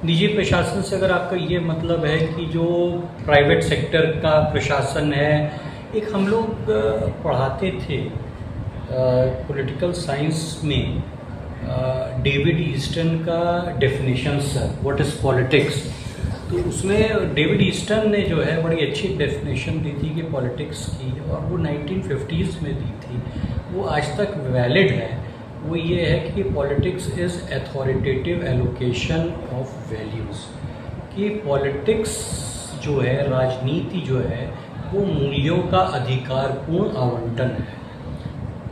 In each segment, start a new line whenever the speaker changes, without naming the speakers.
निजी प्रशासन से अगर आपका ये मतलब है कि जो प्राइवेट सेक्टर का प्रशासन है, एक हम लोग पढ़ाते थे पॉलिटिकल साइंस में डेविड ईस्टन का definition sir what is politics. तो उसमें डेविड ईस्टन ने जो है बड़ी अच्छी डेफिनेशन दी थी कि पॉलिटिक्स की, और वो 1950s में दी थी, वो आज तक वैलिड है। वो ये है कि politics is authoritative allocation of values, कि पॉलिटिक्स जो है, राजनीति जो है, वो मूल्यों का अधिकारपूर्ण आवंटन है।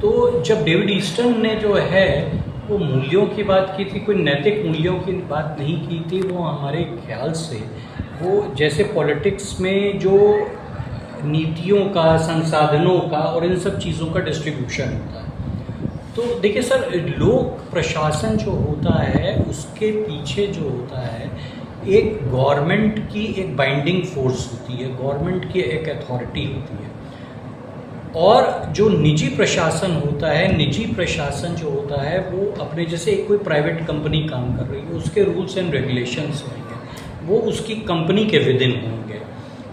तो जब डेविड ईस्टन ने जो है वो मूल्यों की बात की थी, कोई नैतिक मूल्यों की बात नहीं की थी, वो हमारे ख्याल से वो जैसे पॉलिटिक्स में जो नीतियों का, संसाधनों का और इन सब चीज़ों का डिस्ट्रीब्यूशन होता है। तो देखिए सर, लोक प्रशासन जो होता है उसके पीछे जो होता है एक गवर्नमेंट की एक बाइंडिंग फोर्स होती है, गवर्नमेंट की एक अथॉरिटी होती है। और जो निजी प्रशासन होता है, निजी प्रशासन जो होता है वो अपने, जैसे एक कोई प्राइवेट कंपनी काम कर रही है, उसके रूल्स एंड रेगुलेशंस होंगे, वो उसकी कंपनी के विदिन होंगे,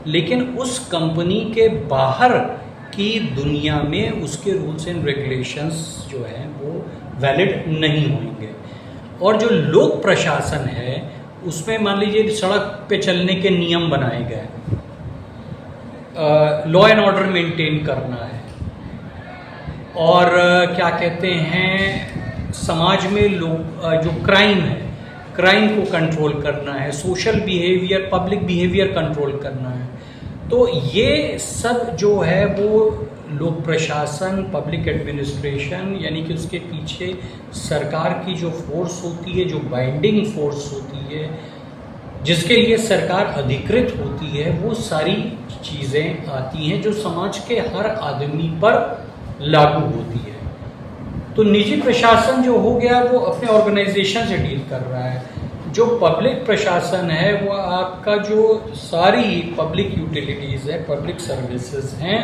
लेकिन उस कंपनी के बाहर की दुनिया में उसके रूल्स एंड रेगुलेशंस जो हैं वो वैलिड नहीं होंगे। और जो लोक प्रशासन है उसमें मान लीजिए सड़क पे चलने के नियम बनाए गए, लॉ एंड ऑर्डर मेंटेन करना है, और क्या कहते हैं, समाज में लोग जो क्राइम है, क्राइम को कंट्रोल करना है, social behaviour, public behaviour control करना है। तो ये सब जो है वो लोक प्रशासन, पब्लिक एडमिनिस्ट्रेशन, यानी कि उसके पीछे सरकार की जो फोर्स होती है, जो बाइंडिंग फोर्स होती है, जिसके लिए सरकार अधिकृत होती है, वो सारी चीज़ें आती हैं जो समाज के हर आदमी पर लागू होती है। तो निजी प्रशासन जो हो गया वो अपने ऑर्गेनाइजेशन से डील कर रहा है। जो पब्लिक प्रशासन है वो आपका जो सारी पब्लिक यूटिलिटीज़ है, पब्लिक सर्विसेज हैं,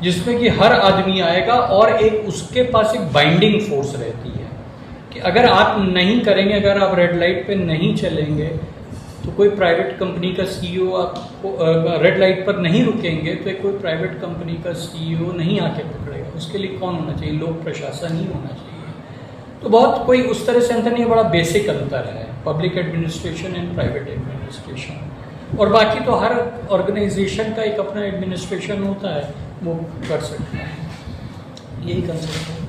जिसमें कि हर आदमी आएगा और एक उसके पास एक बाइंडिंग फोर्स रहती है कि अगर आप नहीं करेंगे, अगर आप रेड लाइट पे नहीं चलेंगे, तो कोई प्राइवेट कंपनी का सीईओ आपको रेड लाइट पर नहीं रुकेंगे तो कोई प्राइवेट कंपनी का सीईओ नहीं आके पकड़ेगा। उसके लिए कौन होना चाहिए? लोक प्रशासन ही होना चाहिए। तो बहुत कोई उस तरह से अंतर नहीं है, बड़ा बेसिक अंतर है public administration and private administration. और बाकी तो हर ऑर्गेनाइजेशन का एक अपना एडमिनिस्ट्रेशन होता है, वो कर सकता है, यही कंसेप्ट है।